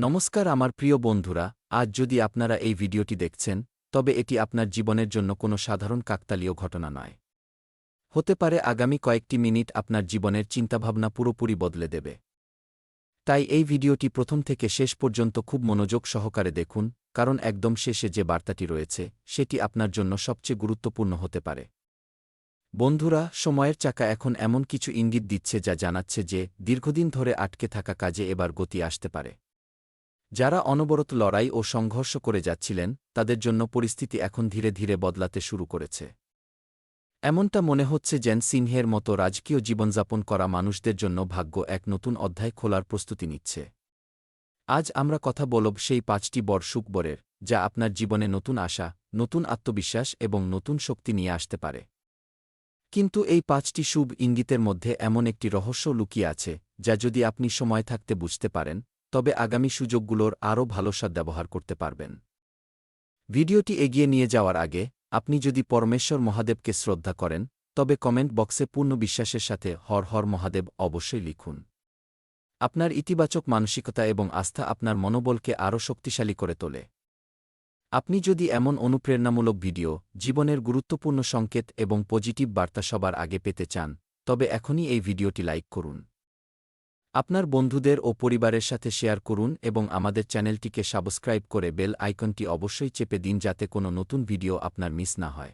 নমস্কার আমার প্রিয় বন্ধুরা, আজ যদি আপনারা এই ভিডিওটি দেখছেন, তবে এটি আপনার জীবনের জন্য কোনো সাধারণ কাকতালীয় ঘটনা নয়। হতে পারে আগামী কয়েকটি মিনিট আপনার জীবনের চিন্তাভাবনা পুরোপুরি বদলে দেবে। তাই এই ভিডিওটি প্রথম থেকে শেষ পর্যন্ত খুব মনোযোগ সহকারে দেখুন, কারণ একদম শেষে যে বার্তাটি রয়েছে, সেটি আপনার জন্য সবচেয়ে গুরুত্বপূর্ণ হতে পারে। বন্ধুরা, সময়ের চাকা এখন এমন কিছু ইঙ্গিত দিচ্ছে যা জানাচ্ছে যে দীর্ঘদিন ধরে আটকে থাকা কাজে এবার গতি আসতে পারে। যারা অনবরত লড়াই ও সংঘর্ষ করে যাচ্ছিলেন, তাদের জন্য পরিস্থিতি এখন ধীরে ধীরে বদলাতে শুরু করেছে। এমনটা মনে হচ্ছে যেন সিংহের মতো রাজকীয় জীবনযাপন করা মানুষদের জন্য ভাগ্য এক নতুন অধ্যায় খোলার প্রস্তুতি নিচ্ছে। আজ আমরা কথা বলব সেই ৫টি বড় সুখবরের, যা আপনার জীবনে নতুন আশা, নতুন আত্মবিশ্বাস এবং নতুন শক্তি নিয়ে আসতে পারে। কিন্তু এই ৫টি শুভ ইঙ্গিতের মধ্যে এমন একটি রহস্য লুকিয়ে আছে, যা যদি আপনি সময় থাকতে বুঝতে পারেন, তবে আগামী সুযোগগুলোর আরও ভালো ব্যবহার করতে পারবেন। ভিডিওটি এগিয়ে নিয়ে যাওয়ার আগে, আপনি যদি পরমেশ্বর মহাদেবকে শ্রদ্ধা করেন, তবে কমেন্ট বক্সে পূর্ণ বিশ্বাসের সাথে হর হর মহাদেব অবশ্যই লিখুন। আপনার ইতিবাচক মানসিকতা এবং আস্থা আপনার মনোবলকে আরও শক্তিশালী করে তোলে। আপনি যদি এমন অনুপ্রেরণামূলক ভিডিও, জীবনের গুরুত্বপূর্ণ সংকেত এবং পজিটিভ বার্তা সবার আগে পেতে চান, তবে এখনই এই ভিডিওটি লাইক করুন। আপনার বন্ধুদের ও পরিবারের সাথে শেয়ার করুন এবং আমাদের চ্যানেলটিকে সাবস্ক্রাইব করে বেল আইকনটি অবশ্যই চেপে দিন যাতে কোনো নতুন ভিডিও আপনার মিস না হয়।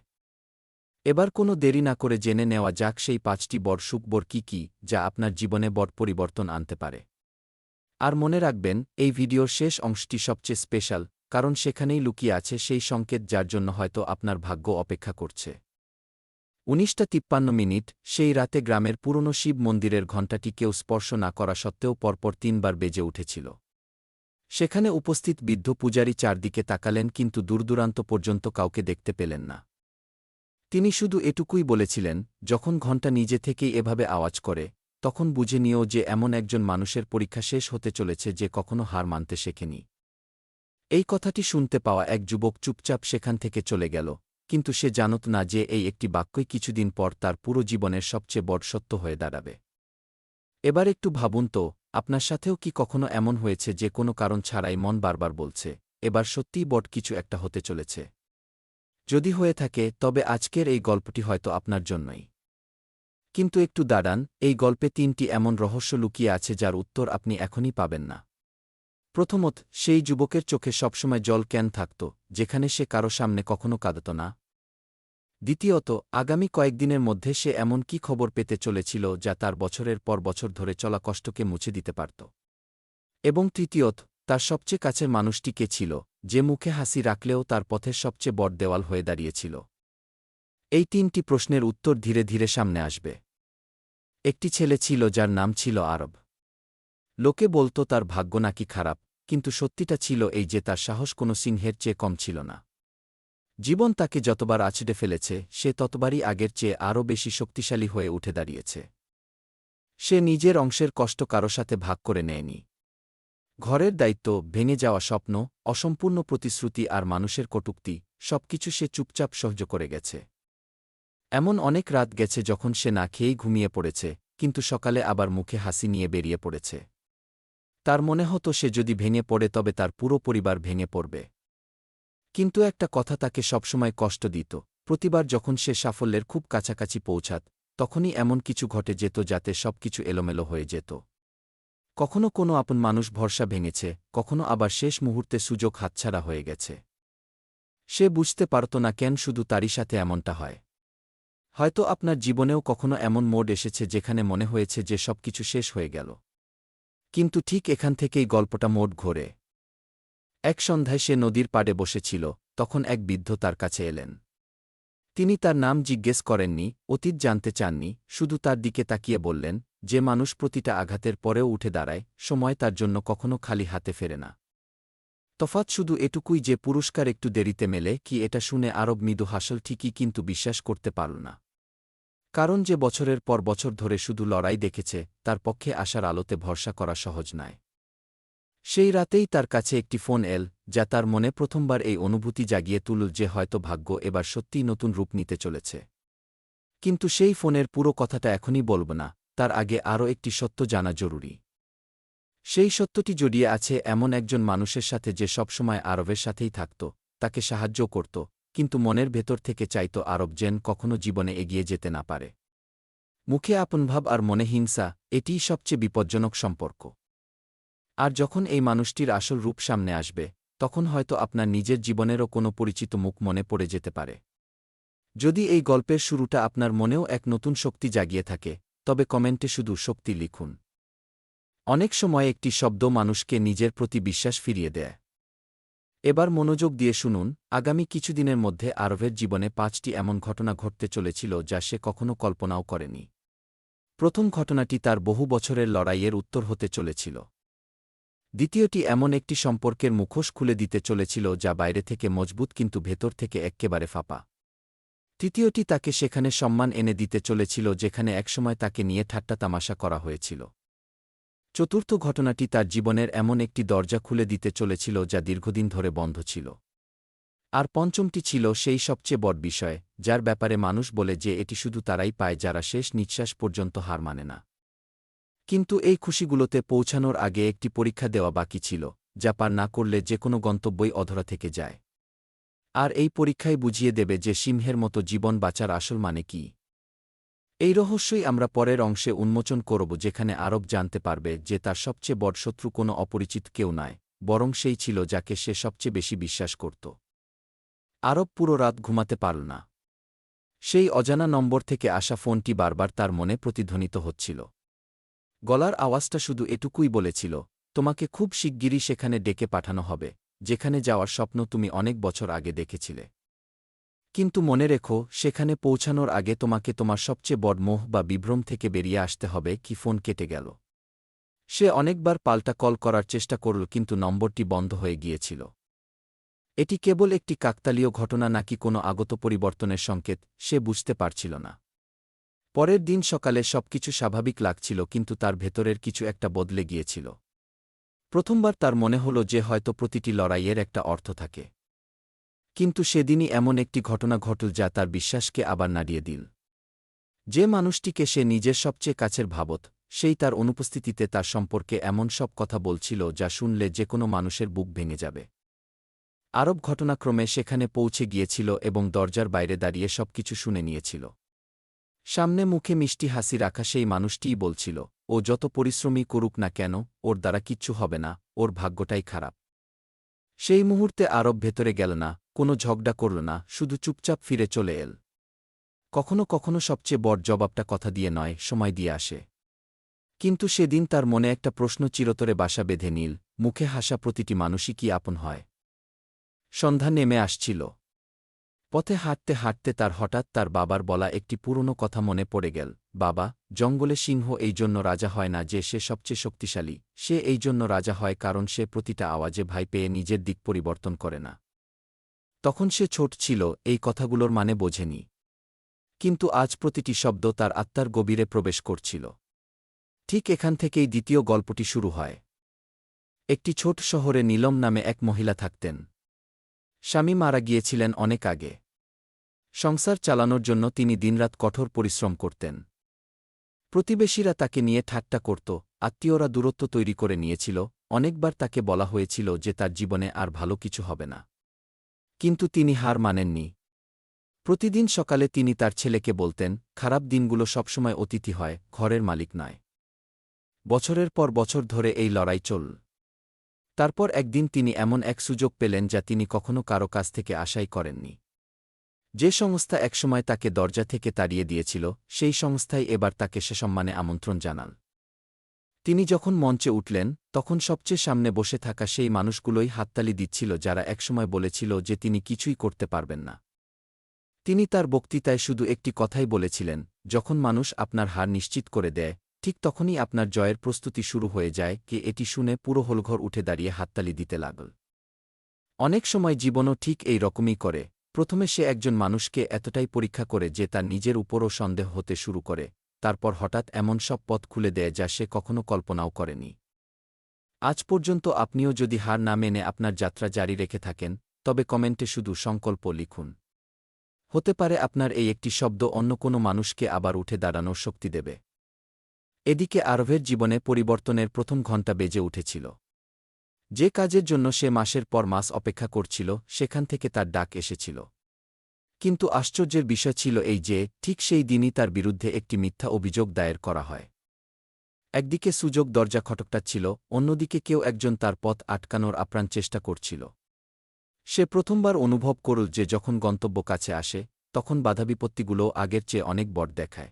এবার কোনো দেরি না করে জেনে নেওয়া যাক সেই ৫টি বড় সুখবর কী, যা আপনার জীবনে বড় পরিবর্তন আনতে পারে। আর মনে রাখবেন, এই ভিডিওর শেষ অংশটি সবচেয়ে স্পেশাল, কারণ সেখানেই লুকিয়ে আছে সেই সংকেত যার জন্য হয়তো আপনার ভাগ্য অপেক্ষা করছে। ১৯:৫৩ সেই রাতে গ্রামের পুরনো শিব মন্দিরের ঘণ্টাটি কেউ স্পর্শ না করা সত্ত্বেও পরপর ৩বার বেজে উঠেছিল। সেখানে উপস্থিত বৃদ্ধ পূজারী চারদিকে তাকালেন কিন্তু দূরদূরান্ত পর্যন্ত কাউকে দেখতে পেলেন না। তিনি শুধু এটুকুই বলেছিলেন, যখন ঘণ্টা নিজে থেকেই এভাবে আওয়াজ করে, তখন বুঝে নিও যে এমন একজন মানুষের পরীক্ষা শেষ হতে চলেছে যে কখনো হার মানতে শেখেনি। এই কথাটি শুনতে পাওয়া এক যুবক চুপচাপ সেখান থেকে চলে গেল, কিন্তু সে জানত না যে এই একটি বাক্যই কিছুদিন পর তার পুরো জীবনের সবচেয়ে বড় সত্য হয়ে দাঁড়াবে। এবার একটু ভাবুন তো, আপনার সাথেও কি কখনো এমন হয়েছে যে কোনো কারণ ছাড়াই মন বারবার বলছে, এবার সত্যিই বড় কিছু একটা হতে চলেছে? যদি হয়ে থাকে, তবে আজকের এই গল্পটি হয়তো আপনার জন্যই। কিন্তু একটু দাঁড়ান, এই গল্পে ৩টি এমন রহস্য লুকিয়ে আছে যার উত্তর আপনি এখনই পাবেন না। প্রথমত, সেই যুবকের চোখে সবসময় জল কেন থাকত, যেখানে সে কারো সামনে কখনো কাঁদত না? দ্বিতীয়ত, আগামী কয়েকদিনের মধ্যে সে এমন কি খবর পেতে চলেছিল যা তার বছরের পর বছর ধরে চলা কষ্টকে মুছে দিতে পারত? এবং তৃতীয়ত, তার সবচেয়ে কাছের মানুষটি কে ছিল, যে মুখে হাসি রাখলেও তার পথের সবচেয়ে বড় দেওয়াল হয়ে দাঁড়িয়েছিল? এই ৩টি প্রশ্নের উত্তর ধীরে ধীরে সামনে আসবে। একটি ছেলে ছিল যার নাম ছিল আরব। লোকে বলত তার ভাগ্য নাকি খারাপ, কিন্তু সত্যিটা ছিল এই যে তার সাহস কোনো সিংহের চেয়ে কম ছিল না। জীবন তাকে যতবার আছড়ে ফেলেছে, সে ততবারই আগের চেয়ে আরও বেশি শক্তিশালী হয়ে উঠে দাঁড়িয়েছে। সে নিজের অংশের কষ্ট কারো সাথে ভাগ করে নেয়নি। ঘরের দায়িত্ব, ভেঙে যাওয়া স্বপ্ন, অসম্পূর্ণ প্রতিশ্রুতি আর মানুষের কটূক্তি, সবকিছু সে চুপচাপ সহ্য করে গেছে। এমন অনেক রাত গেছে যখন সে না খেয়েই ঘুমিয়ে পড়েছে, কিন্তু সকালে আবার মুখে হাসি নিয়ে বেরিয়ে পড়েছে। তার মনে হতো সে যদি ভেঙে পড়ে তবে তার পুরো পরিবার ভেঙে পড়বে। কিন্তু একটা কথা তাকে সবসময় কষ্ট দিত, প্রতিবার যখন সে সাফল্যের খুব কাছাকাছি পৌঁছাত, তখনই এমন কিছু ঘটে যেত যাতে সবকিছু এলোমেলো হয়ে যেত। কখনো কোনো আপন মানুষ ভরসা ভেঙেছে, কখনো আবার শেষ মুহূর্তে সুযোগ হাতছাড়া হয়ে গেছে। সে বুঝতে পারত না কেন শুধু তারই সাথে এমনটা হয়। হয়তো আপনার জীবনেও কখনো এমন মোড় এসেছে যেখানে মনে হয়েছে যে সবকিছু শেষ হয়ে গেল। কিন্তু ঠিক এখান থেকেই গল্পটা মোড় ঘোরে। এক সন্ধ্যায় সে নদীর পাড়ে বসেছিল, তখন এক বৃদ্ধ তার কাছে এলেন। তিনি তার নাম জিজ্ঞেস করেননি, অতীত জানতে চাননি, শুধু তার দিকে তাকিয়ে বললেন, যে মানুষ প্রতিটা আঘাতের পরেও উঠে দাঁড়ায়, সময় তার জন্য কখনো খালি হাতে ফেরে না। তফাৎ শুধু এটুকুই যে পুরস্কার একটু দেরিতে মেলে। কি এটা শুনে আরব মৃদু হাসল ঠিকই, কিন্তু বিশ্বাস করতে পারল না। কারণ যে বছরের পর বছর ধরে শুধু লড়াই দেখেছে, তার পক্ষে আশার আলোতে ভরসা করা সহজ নয়। সেই রাতেই তার কাছে একটি ফোন এল, যা তার মনে প্রথমবার এই অনুভূতি জাগিয়ে তুলল যে হয়তো ভাগ্য এবার সত্যিই নতুন রূপ নিতে চলেছে। কিন্তু সেই ফোনের পুরো কথাটা এখনই বলব না, তার আগে আরও একটি সত্য জানা জরুরি। সেই সত্যটি জড়িয়ে আছে এমন একজন মানুষের সাথে যে সবসময় আরবের সাথেই থাকত, তাকে সাহায্য করত, কিন্তু মনের ভেতর থেকে চাইত আরব যেন কখনো জীবনে এগিয়ে যেতে না পারে। মুখে আপনভাব আর মনে হিংসা, এটিই সবচেয়ে বিপজ্জনক সম্পর্ক। আর যখন এই মানুষটির আসল রূপ সামনে আসবে, তখন হয়তো আপনার নিজের জীবনেরও কোনো পরিচিত মুখ মনে পড়ে যেতে পারে। যদি এই গল্পের শুরুটা আপনার মনেও এক নতুন শক্তি জাগিয়ে থাকে, তবে কমেন্টে শুধু শক্তি লিখুন। অনেক সময় একটি শব্দ মানুষকে নিজের প্রতি বিশ্বাস ফিরিয়ে দেয়। এবার মনোযোগ দিয়ে শুনুন, আগামী কিছুদিনের মধ্যে আরবের জীবনে ৫টি এমন ঘটনা ঘটতে চলেছিল যা সে কখনো কল্পনাও করেনি। প্রথম ঘটনাটি তার বহু বছরের লড়াইয়ের উত্তর হতে চলেছিল। দ্বিতীয়টি এমন একটি সম্পর্কের মুখোশ খুলে দিতে চলেছিল যা বাইরে থেকে মজবুত কিন্তু ভেতর থেকে এক্কেবারে ফাঁপা। তৃতীয়টি তাকে সেখানে সম্মান এনে দিতে চলেছিল যেখানে একসময় তাকে নিয়ে ঠাট্টা তামাশা করা হয়েছিল। চতুর্থ ঘটনাটি তার জীবনের এমন একটি দরজা খুলে দিতে চলেছিল যা দীর্ঘদিন ধরে বন্ধ ছিল। আর পঞ্চমটি ছিল সেই সবচেয়ে বড় বিষয়, যার ব্যাপারে মানুষ বলে যে এটি শুধু তারাই পায় যারা শেষ নিঃশ্বাস পর্যন্ত হার মানে না। কিন্তু এই খুশিগুলোতে পৌঁছানোর আগে একটি পরীক্ষা দেওয়া বাকি ছিল, যা পার না করলে যে কোনো গন্তব্যই অধরা থেকে যায়। আর এই পরীক্ষাই বুঝিয়ে দেবে যে সিংহের মতো জীবন বাঁচার আসল মানে কি। এই রহস্যই আমরা পরের অংশে উন্মোচন করব, যেখানে আরব জানতে পারবে যে তার সবচেয়ে বড় শত্রু কোনো অপরিচিত কেউ নয়, বরং সেই ছিল যাকে সে সবচেয়ে বেশি বিশ্বাস করত। আরব পুরো রাত ঘুমাতে পারল না। সেই অজানা নম্বর থেকে আসা ফোনটি বারবার তার মনে প্রতিধ্বনিত হচ্ছিল। গলার আওয়াজটা শুধু এটুকুই বলেছিল, তোমাকে খুব শিগগিরই সেখানে ডেকে পাঠানো হবে, যেখানে যাওয়ার স্বপ্ন তুমি অনেক বছর আগে দেখেছিলে। কিন্তু মনে রেখো, সেখানে পৌঁছানোর আগে তোমাকে তোমার সবচেয়ে বড় মোহ বা বিভ্রম থেকে বেরিয়ে আসতে হবে। কি ফোন কেটে গেল। সে অনেকবার পাল্টা কল করার চেষ্টা করল, কিন্তু নম্বরটি বন্ধ হয়ে গিয়েছিল। এটি কেবল একটি কাকতালীয় ঘটনা নাকি কোনো আগত পরিবর্তনের সংকেত, সে বুঝতে পারছিল না। পরের দিন সকালে সবকিছু স্বাভাবিক লাগছিল, কিন্তু তার ভেতরের কিছু একটা বদলে গিয়েছিল। প্রথমবার তার মনে হল যে হয়তো প্রতিটি লড়াইয়ের একটা অর্থ থাকে। কিন্তু সেদিনই এমন একটি ঘটনা ঘটল যা তার বিশ্বাসকে আবার নাড়িয়ে দিল। যে মানুষটিকে সে নিজের সবচেয়ে কাছের ভাবত, সেই তার অনুপস্থিতিতে তার সম্পর্কে এমন সব কথা বলছিল যা শুনলে যে কোনো মানুষের বুক ভেঙে যাবে। আরব ঘটনাক্রমে সেখানে পৌঁছে গিয়েছিল এবং দরজার বাইরে দাঁড়িয়ে সবকিছু শুনে নিয়েছিল। সামনে মুখে মিষ্টি হাসি রাখা সেই মানুষটিই বলছিল, ও যত পরিশ্রমই করুক না কেন, ওর দ্বারা কিচ্ছু হবে না, ওর ভাগ্যটাই খারাপ। সেই মুহূর্তে আরব ভেতরে গেল না, কোনো ঝগড়া করল না, শুধু চুপচাপ ফিরে চলে এল। কখনো কখনো সবচেয়ে বড় জবাবটা কথা দিয়ে নয়, সময় দিয়ে আসে। কিন্তু সেদিন তার মনে একটা প্রশ্ন চিরতরে বাসা বেঁধে নিল, মুখে হাসা প্রতিটি মানুষই কি আপন হয়? সন্ধ্যা নেমে আসছিল। পথে হাঁটতে হাঁটতে তার হঠাৎ তার বাবার বলা একটি পুরনো কথা মনে পড়ে গেল। বাবা, জঙ্গলে সিংহ এই জন্য রাজা হয় না যে সে সবচেয়ে শক্তিশালী, সে এই জন্য রাজা হয় কারণ সে প্রতিটা আওয়াজে ভয় পেয়ে নিজের দিক পরিবর্তন করে না। তখন সে ছোট ছিল, এই কথাগুলোর মানে বোঝেনি। কিন্তু আজ প্রতিটি শব্দ তার আত্মার গভীরে প্রবেশ করছিল। ঠিক এখান থেকেই দ্বিতীয় গল্পটি শুরু হয়। একটি ছোট শহরে নীলম নামে এক মহিলা থাকতেন। স্বামী মারা গিয়েছিলেন অনেক আগে। সংসার চালানোর জন্য তিনি দিনরাত কঠোর পরিশ্রম করতেন। প্রতিবেশীরা তাকে নিয়ে ঠাট্টা করত, আত্মীয়রা দূরত্ব তৈরি করে নিয়েছিল, অনেকবার তাকে বলা হয়েছিল যে তার জীবনে আর ভালো কিছু হবে না। কিন্তু তিনি হার মানেননি। প্রতিদিন সকালে তিনি তার ছেলেকে বলতেন, খারাপ দিনগুলো সবসময় অতিথি হয়, ঘরের মালিক নয়। বছরের পর বছর ধরে এই লড়াই চলল। তারপর একদিন তিনি এমন এক সুযোগ পেলেন যা তিনি কখনো কারো কাছ থেকে আশাই করেননি। যে সংস্থা একসময় তাকে দরজা থেকে তাড়িয়ে দিয়েছিল, সেই সংস্থাই এবার তাকে সসম্মানে আমন্ত্রণ জানাল। তিনি যখন মঞ্চে উঠলেন, তখন সবচেয়ে সামনে বসে থাকা সেই মানুষগুলোই হাততালি দিচ্ছিল যারা একসময় বলেছিল যে তিনি কিছুই করতে পারবেন না। তিনি তার বক্তৃতায় শুধু একটি কথাই বলেছিলেন, যখন মানুষ আপনার হার নিশ্চিত করে দেয়, ঠিক তখনই আপনার জয়ের প্রস্তুতি শুরু হয়ে যায়। কে এটি শুনে পুরো হলঘর উঠে দাঁড়িয়ে হাততালি দিতে লাগল। অনেক সময় জীবনও ঠিক এই রকমই করে। প্রথমে সে একজন মানুষকে এতটাই পরীক্ষা করে যে তার নিজের উপরও সন্দেহ হতে শুরু করে, তারপর হঠাৎ এমন সব পথ খুলে দেয় যা সে কখনো কল্পনাও করেনি। আজ পর্যন্ত আপনিও যদি হার না মেনে আপনার যাত্রা জারি রেখে থাকেন, তবে কমেন্টে শুধু সংকল্প লিখুন। হতে পারে আপনার এই একটি শব্দ অন্য কোনো মানুষকে আবার উঠে দাঁড়ানোর শক্তি দেবে। এদিকে আরবের জীবনে পরিবর্তনের প্রথম ঘণ্টা বেজে উঠেছিল। যে কাজের জন্য সে মাসের পর মাস অপেক্ষা করছিল সেখান থেকে তার ডাক এসেছিল। কিন্তু আশ্চর্যের বিষয় ছিল এই যে ঠিক সেই দিনই তার বিরুদ্ধে একটি মিথ্যা অভিযোগ দায়ের করা হয়। একদিকে সুযোগ দরজা খটকটাচ্ছিল, অন্যদিকে কেউ একজন তার পথ আটকানোর আপ্রাণ চেষ্টা করছিল। সে প্রথমবার অনুভব করল যে যখন গন্তব্য কাছে আসে তখন বাধাবিপত্তিগুলো আগের চেয়ে অনেক বড় দেখায়।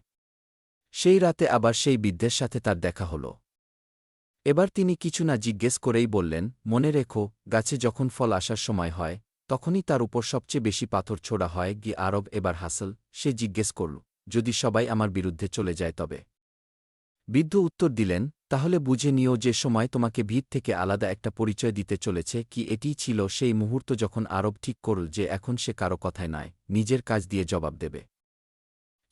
সেই রাতে আবার সেই বৃদ্ধের সাথে তার দেখা হল। এবার তিনি কিছু না জিজ্ঞেস করেই বললেন, মনে রেখো, গাছে যখন ফল আসার সময় হয় তখনই তার উপর সবচেয়ে বেশি পাথর ছোড়া হয়। আরব এবার হাসল। সে জিজ্ঞেস করল, যদি সবাই আমার বিরুদ্ধে চলে যায় তবে? বৃদ্ধ উত্তর দিলেন, তাহলে বুঝে নিও যে সময় তোমাকে ভিড় থেকে আলাদা একটা পরিচয় দিতে চলেছে। এটিই ছিল সেই মুহূর্ত যখন আরব ঠিক করল যে এখন সে কারো কথায় নয়, নিজের কাজ দিয়ে জবাব দেবে।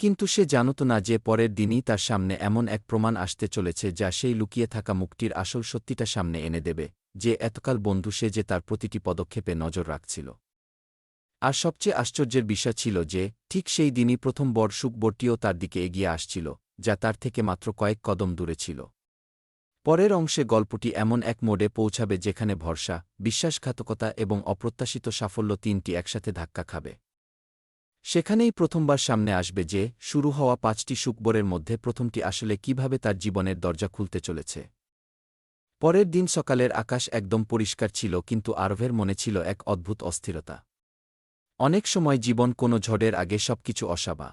কিন্তু সে জানত না যে পরের দিনই তার সামনে এমন এক প্রমাণ আসতে চলেছে যা সেই লুকিয়ে থাকা মুখটির আসল সত্যিটা সামনে এনে দেবে, যে এতকাল বন্ধু সে যে তার প্রতিটি পদক্ষেপে নজর রাখছিল। আর সবচেয়ে আশ্চর্যের বিষয় ছিল যে ঠিক সেই দিনই প্রথম বড় সুখবরটিও তার দিকে এগিয়ে আসছিল, যা তার থেকে মাত্র কয়েক কদম দূরে ছিল। পরের অংশে গল্পটি এমন এক মোড়ে পৌঁছাবে যেখানে ভরসা, বিশ্বাসঘাতকতা এবং অপ্রত্যাশিত সাফল্য তিনটি একসাথে ধাক্কা খাবে। সেখানেই প্রথমবার সামনে আসবে যে শুরু হওয়া ৫টি সুখবরের মধ্যে প্রথমটি আসলে কিভাবে তার জীবনের দরজা খুলতে চলেছে। পরের দিন সকালের আকাশ একদম পরিষ্কার ছিল, কিন্তু আরবের মনে ছিল এক অদ্ভুত অস্থিরতা। অনেক সময় জীবন কোনো ঝড়ের আগে সবকিছু অসাবা।